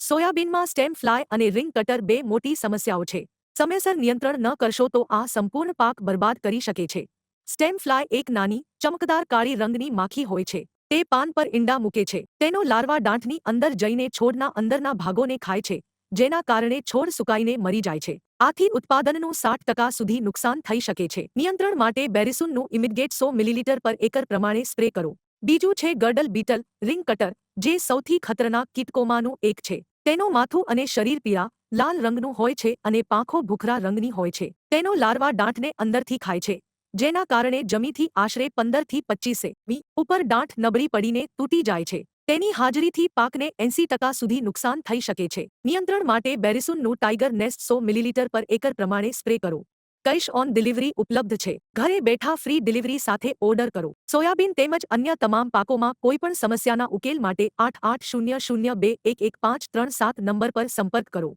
સોયાબીનમાં stem fly અને ring cutter બે મોટી સમસ્યાઓ છે. સમયસર નિયંત્રણ ન કરશો તો આ સંપૂર્ણ પાક બરબાદ કરી શકે છે. સ્ટેમ ફ્લાય એક નાની, ચમકદાર કાળી રંગની માખી હોય છે. તે પાન પર ઈંડા મૂકે છે. તેનો લાર્વા દાંઠની અંદર જઈને છોડના અંદરના ભાગોને ખાય છે, જેના કારણે છોડ સુકાઈને મરી જાય છે. આથી ઉત્પાદનનું 60% સુધી નુકસાન થઈ શકે છે. નિયંત્રણ માટે બેરિસુનનું ઇમિડગેટ 100 મિલીલીટર પર એકર પ્રમાણે સ્પ્રે કરો. બીજું છે ગર્ડલ બીટલ, રિંગ કટર, જે સૌથી ખતરનાક કીટકોમાંનું એક છે. તેનું માથું અને શરીર પીળા, લાલ રંગનું હોય છે અને પાંખો ભૂખરા રંગની હોય છે. તેનો લાર્વા દાંઠને અંદરથી ખાય છે, જેના કારણે જમીનથી આશરે 15 થી 25 સેમી ઉપર દાંઠ નબળી પડીને તૂટી જાય છે. તેની હાજરીથી પાકને 80% સુધી નુકસાન થઈ શકે છે. નિયંત્રણ માટે બેરિસુનનું ટાઇગર નેસ્ટ 100 મિલીલીટર પર એકર પ્રમાણે સ્પ્રે કરો. કેશ ઓન ડિલિવરી ઉપલબ્ધ છે. ઘરે બેઠા ફ્રી ડિલિવરી સાથે ઓર્ડર કરો. સોયાબીન તેમજ અન્ય તમામ પાકોમાં કોઈપણ સમસ્યાના ઉકેલ માટે 8800211537 નંબર પર સંપર્ક કરો.